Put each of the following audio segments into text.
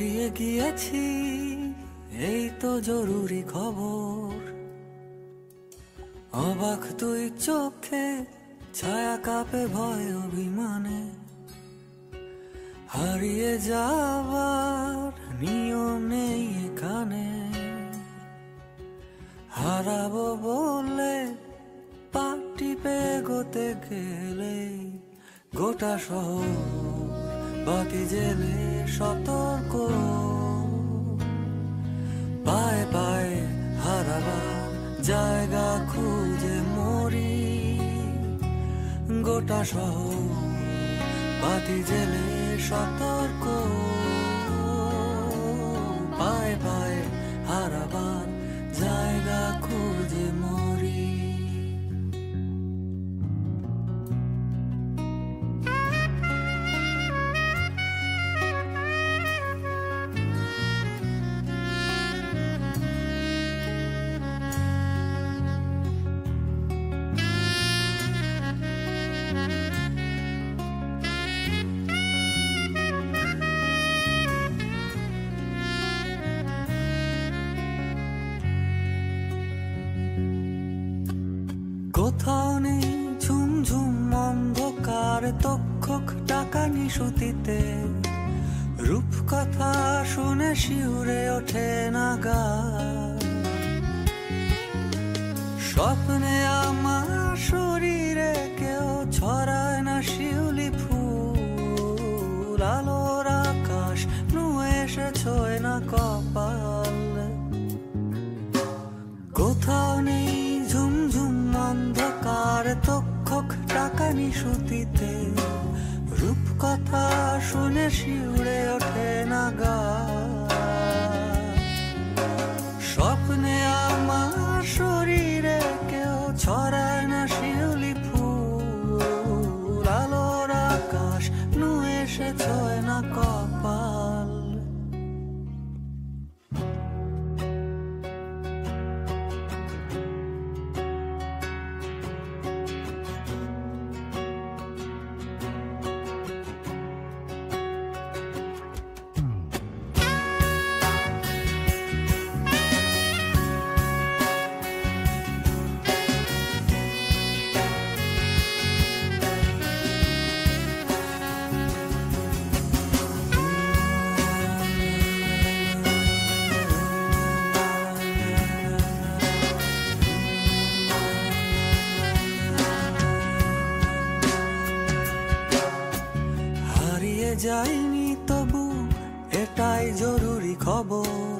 হারিয়ে গিয়েছি, এই তো জরুরি খবর। অবাক তুই চোখে, ছায়া কাঁপে ভয় অভিমানে। হারিয়ে যাবার নিয়ম নেই এখানে। হারাবো বলে পাটি পে গোতে গেলে গোটা শহর বাতি জেলে সতর্ক। পায়ে পায়ে হারাবার জায়গা খুঁজে মরি। গোটা শহর বাতি জেলে সতর্ক। পায়ে পায়ে হারাবার জায়গা খুঁজে মরি। কোথাও নেই ঝুমঝুম অন্ধকার, তক্ষক টাকা নিশুতিতে। রূপকথা শুনে শিউরে ওঠে না গা। স্বপ্নে আমার শরীরে কেউ ছড়ায় না শিউলি ফুল। আলোর আকাশ নুয়ে এসে ছোঁয় না কপাল। কোথাও নেই ঝুমঝুম অন্ধকার, তক্ষক টাকা নিশুতিতে। রূপকথা শুনে শিউরে ওঠে না গা। স্বপ্নে আমার শরীরে কেউ ছড়ায় না শিউলি ফুল। আলোর আকাশ নুয়ে এসে ছোঁয় না কপাল। যাইনি তবু এটাই জরুরি খবর।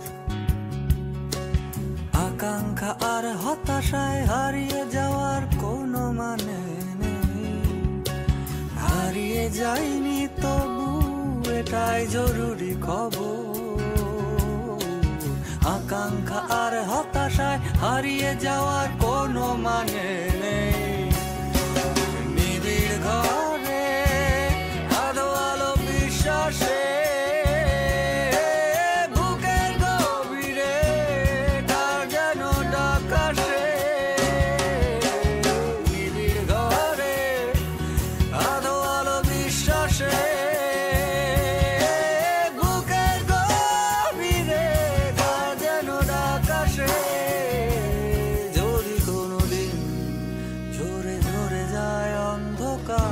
আকাঙ্ক্ষা আর হতাশায় হারিয়ে যাওয়ার কোনো মানে নেই। হারিয়ে যাইনি তবু এটাই জরুরি খবর। আকাঙ্ক্ষা আর হতাশায় হারিয়ে যাওয়ার কোনো মানে নেই। নিবিড় ঘরে আলো আলো বিশ্বাসে, বুকের গভীরে কার যেন ডাক আসে। নিবিড় ঘরে আলো আলো বিশ্বাসে, বুকের গভীরে কার যেন ডাক আসে। যদি কোনোদিন ঝরে ঝরে যায় অন্ধকার,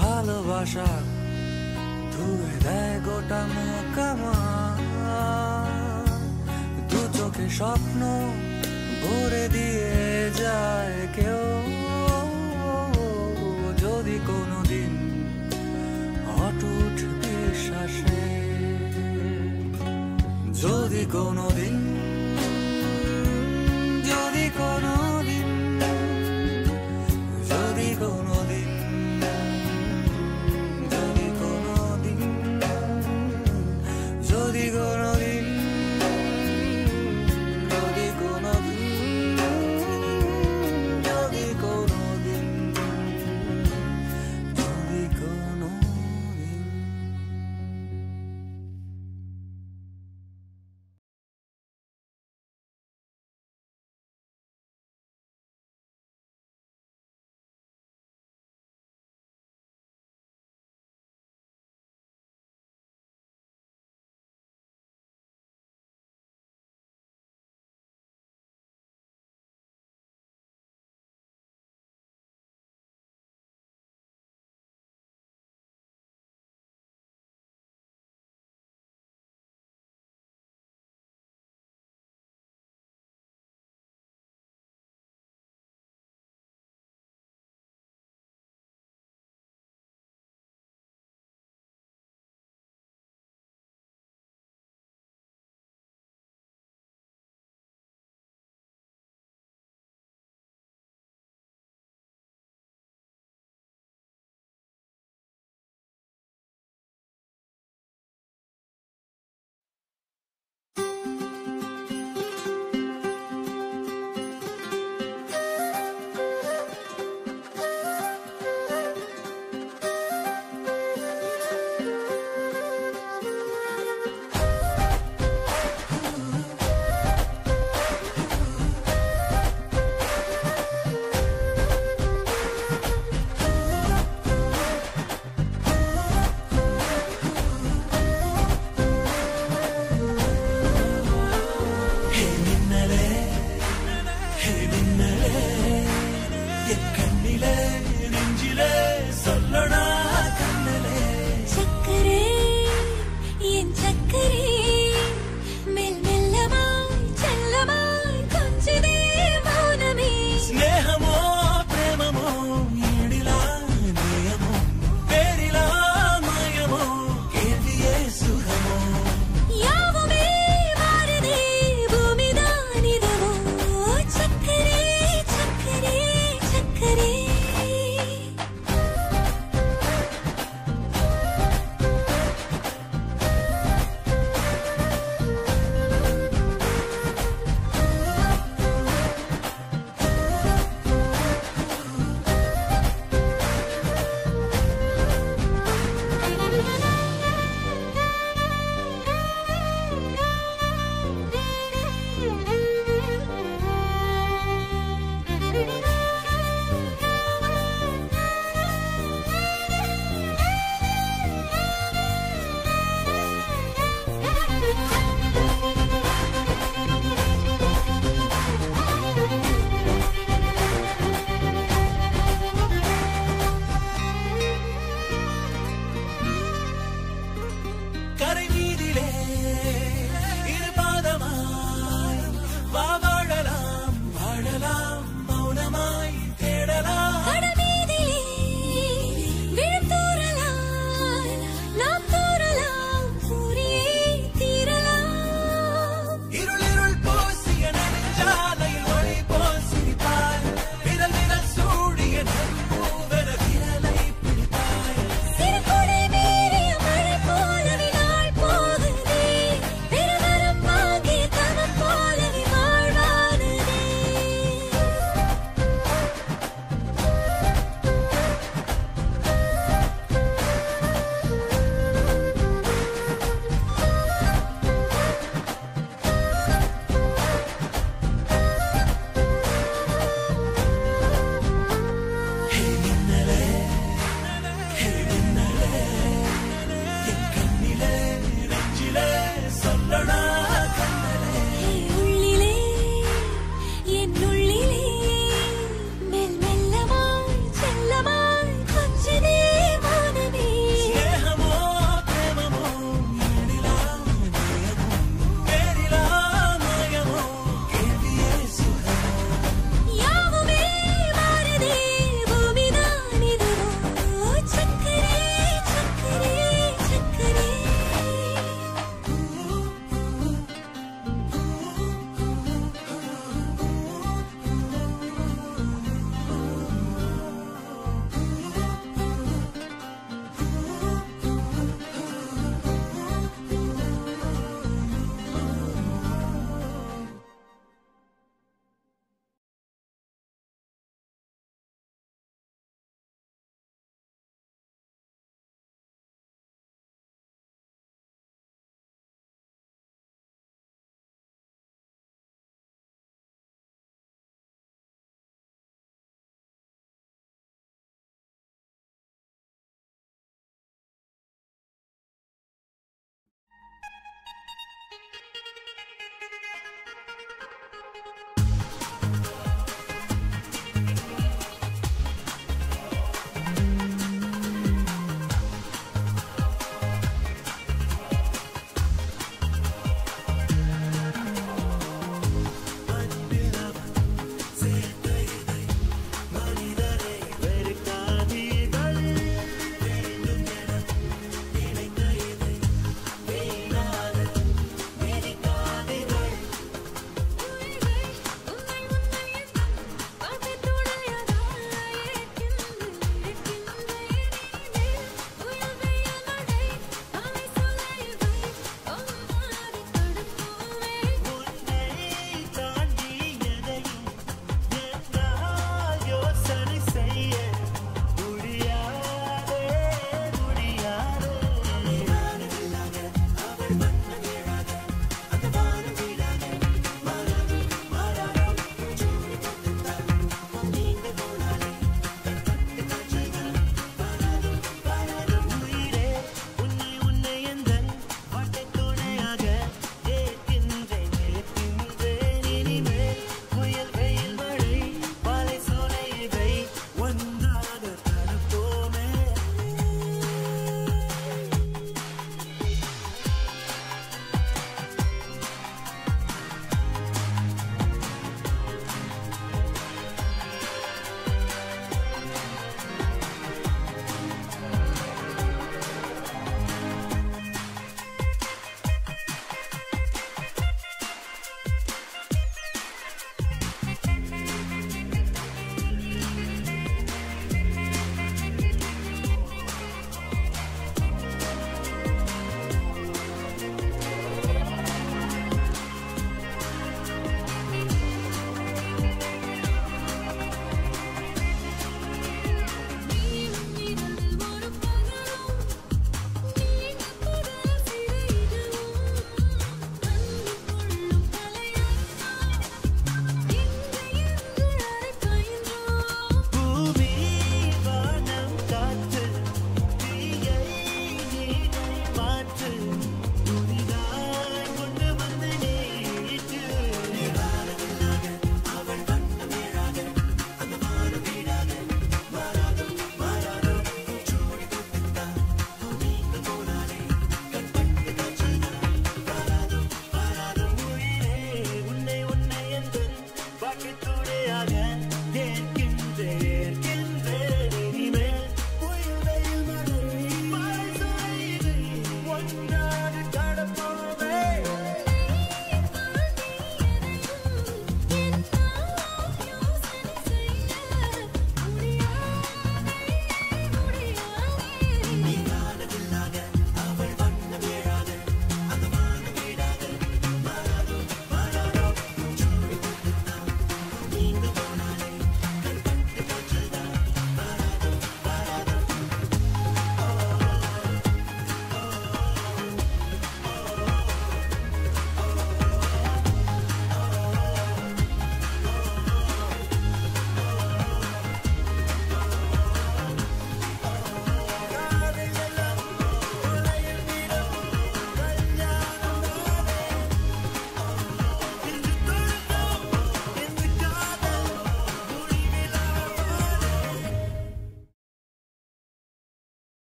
ভালোবাসা ধুয়ে দেয় গোটা মুখ আমার। দু চোখে স্বপ্ন ভরে দিয়ে যায় কেউ। যদি কোনোদিন অটুট বিশ্বাসে, যদি কোনোদিন, যদি কোনোদিন, যদি কোনোদিন, যদি কোনোদিন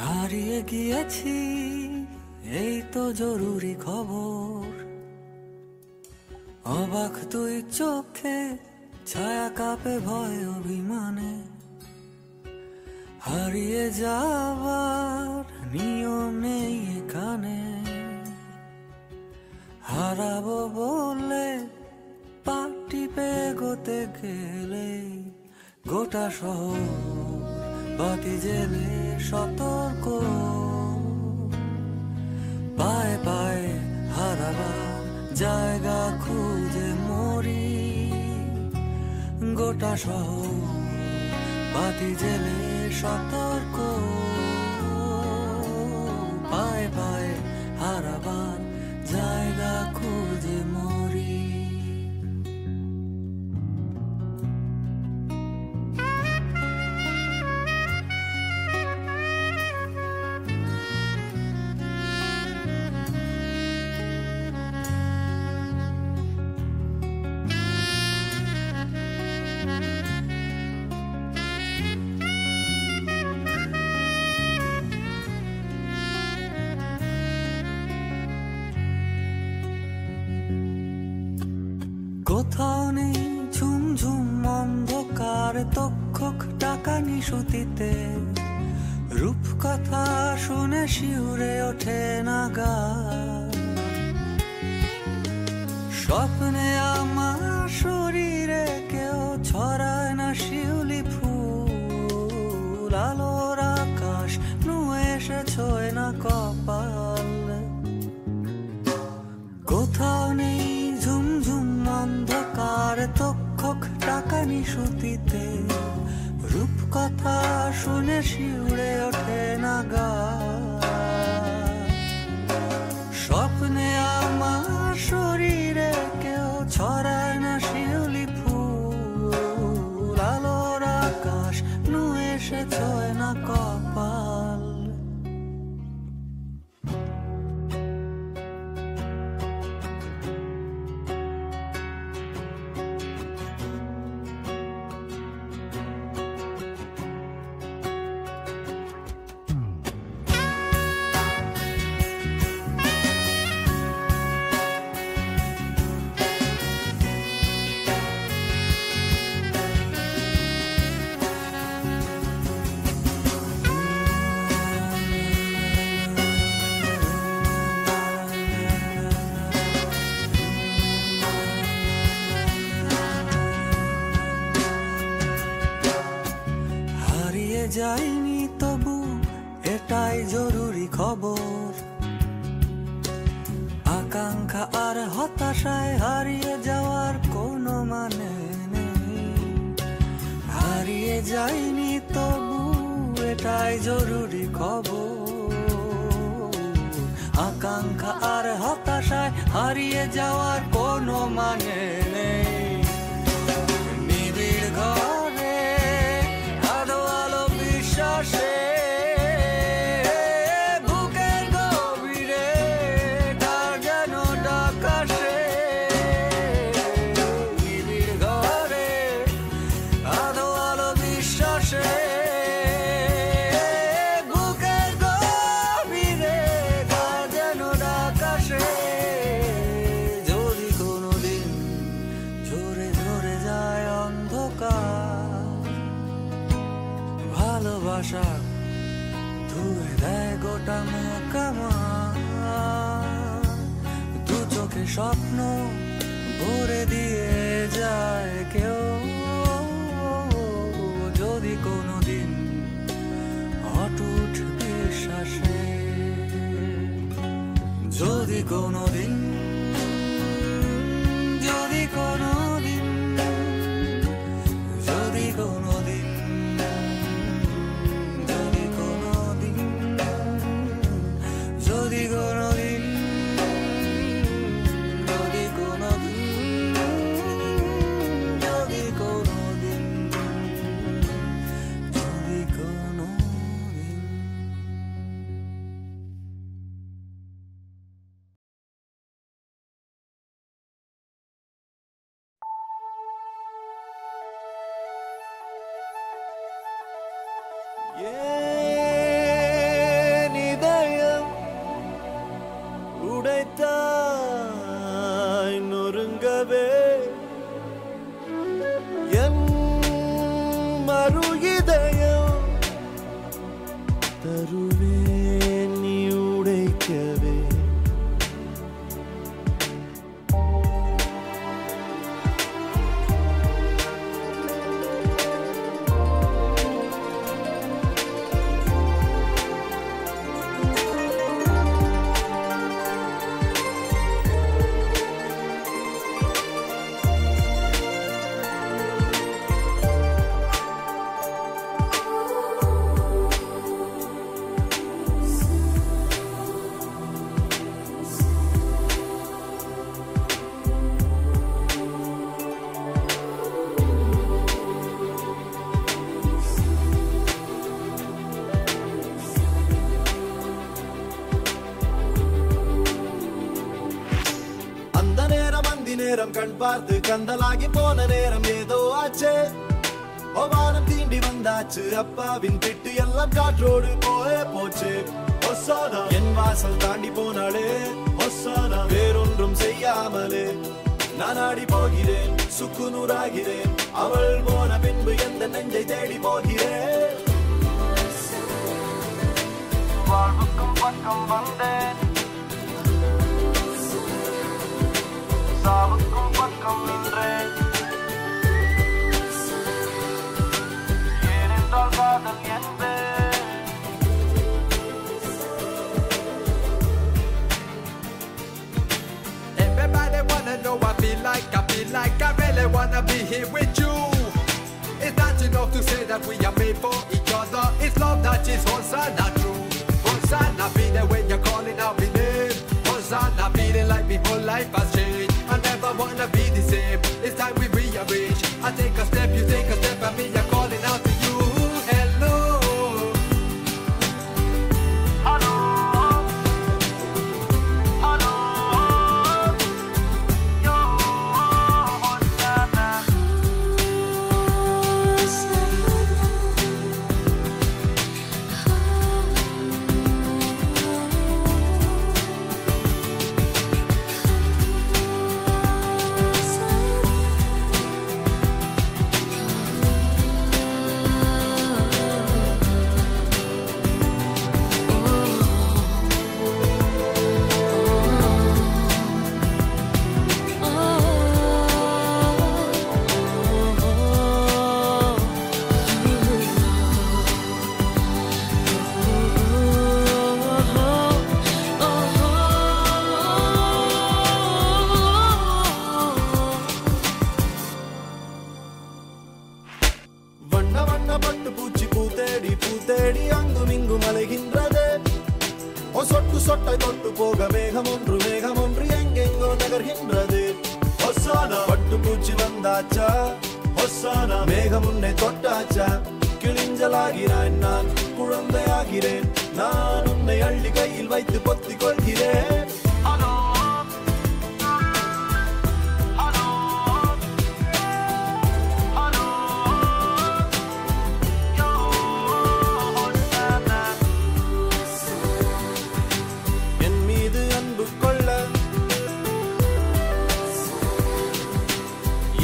হারিয়ে গিয়েছি, এই তো জরুরি খবর। অবাক তুই চোখে, ছায়া কাঁপে ভয় অভিমানে। হারিয়ে যাবার নিয়ম নেই এখানে। হারাবো বলে পা টিপে এগোতে গেলে গোটা শহর বাতি জেলে সতর্ক। পায়ে পায়ে হারাবার জায়গা খুঁজে মরি। গোটা শহর বাতি জেলে সতর্ক। পায়ে পায়ে হারাবার জায়গা খুঁজে মরি। কোথাও নেই ঝুমঝুম অন্ধকার, তক্ষক টাকা নিশুতিতে। রূপকথা শুনে শিউরে ওঠে না গা। স্বপ্নে আমার শরীরে কেউ ছড়ায় না শিউলি ফুল। আলোর আকাশ নুয়ে এসে ছোঁয় না কপাল। কোথাও নেই ঝুমঝুম অন্ধকার, তক্ষক টাকা নিশুতিতে। রূপকথা শুনে শিউরে ওঠে না গা। স্বপ্নে আমার শরীরে কেউ ছড়ায় না শিউলি ফুল। আলোর আকাশ নুয়ে এসে ছোঁয় না কপাল। যাইনি তবু এটাই জরুরি খবর। আকাঙ্ক্ষা আর হতাশায় হারিয়ে যাওয়ার কোনো মানে নেই। হারিয়ে যাইনি তবু এটাই জরুরি খবর। আকাঙ্ক্ষা আর হতাশায় হারিয়ে যাওয়ার কোনো মানে নেই। নিবিড় ঘরে আলো আলো বিশ্বাসে, বুকের গভীরে তার যেন ডাকাশে। নিবিড় ঘরে আলো আলো বিশ্বাসে, বুকের গভীরে তার যেন ডাকাশে। যদি কোনোদিন ঝরে ঝরে যায় অন্ধকার, ভালোবাসা ধুয়ে দেয় গোটা মুখ আমার। দু চোখে স্বপ্ন ভরে দিয়ে যায় কেউ। যদি কোনোদিন অটুট বিশ্বাসে, যদি কোনোদিন, যদি কোনোদিন, যদি কোনোদিন, যদি কোনোদিন, যদি কোনোদিন, যদি কোনোদিন, যদি কোনোদিন, যদি কোনোদিন। ஏன் இதயம் உடைத்தாய் நொறுங்கவே என் மறு இதயம் தருவேன் நீ உடைக்கவே நேரம் கண் பார்த்து கந்தலாகி போன நேரம் ஏதோ ஆச்சே வானம் தீண்டி வந்தாச்சு அப்பாவின் திட்டு எல்லாம் காற்றோடு போச்சு ஒசானா என் வாசல் தாண்டி போனாலே ஒசானா வேறொன்றும் செய்யாமலே நான் ஆடி போகிறேன் சுக்குநூறாகிறேன் அவள் போன பின்பு எந்த நெஞ்சை தேடி போகிறேன் வாழ்வுக்கும் பக்கம் வந்தேன் சாவுக்கும் பக்கம் நின்றேன் ஏனென்றால் காதல் என்பேன் Everybody wanna know I feel like I really wanna be here with you. It's not enough to say that we are made for each other. It's love that is Hosanna true. Hosanna be there when you're calling out my name. Hosanna feeling like my whole life has changed. I never wanna be the same. It's time we rearrange. I take a step, you take a step, and me I'm calling out to you. Hello. Hello. Hello. Yo, Hosanna. தேடி அங்கும் இங்கும் அலைகின்றது சொட்டு சொட்டை தொட்டு போக மேகம் ஒன்று எங்கெங்கோ நகர்கின்றது ஒசானா பட்டுப்பூச்சி வந்தாச்சா ஒசானா மேகம் உன்னை தொட்டாச்சா கிழிஞ்சலாகிறான் நான் குழந்தையாகிறேன் நான் உன்னை அள்ளி கையில் வைத்து பொத்திக் கொள்கிறேன்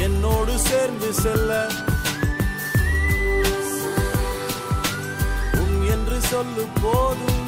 என்னோடு சேர்ந்து செல்ல என்று சொல்லு போதும்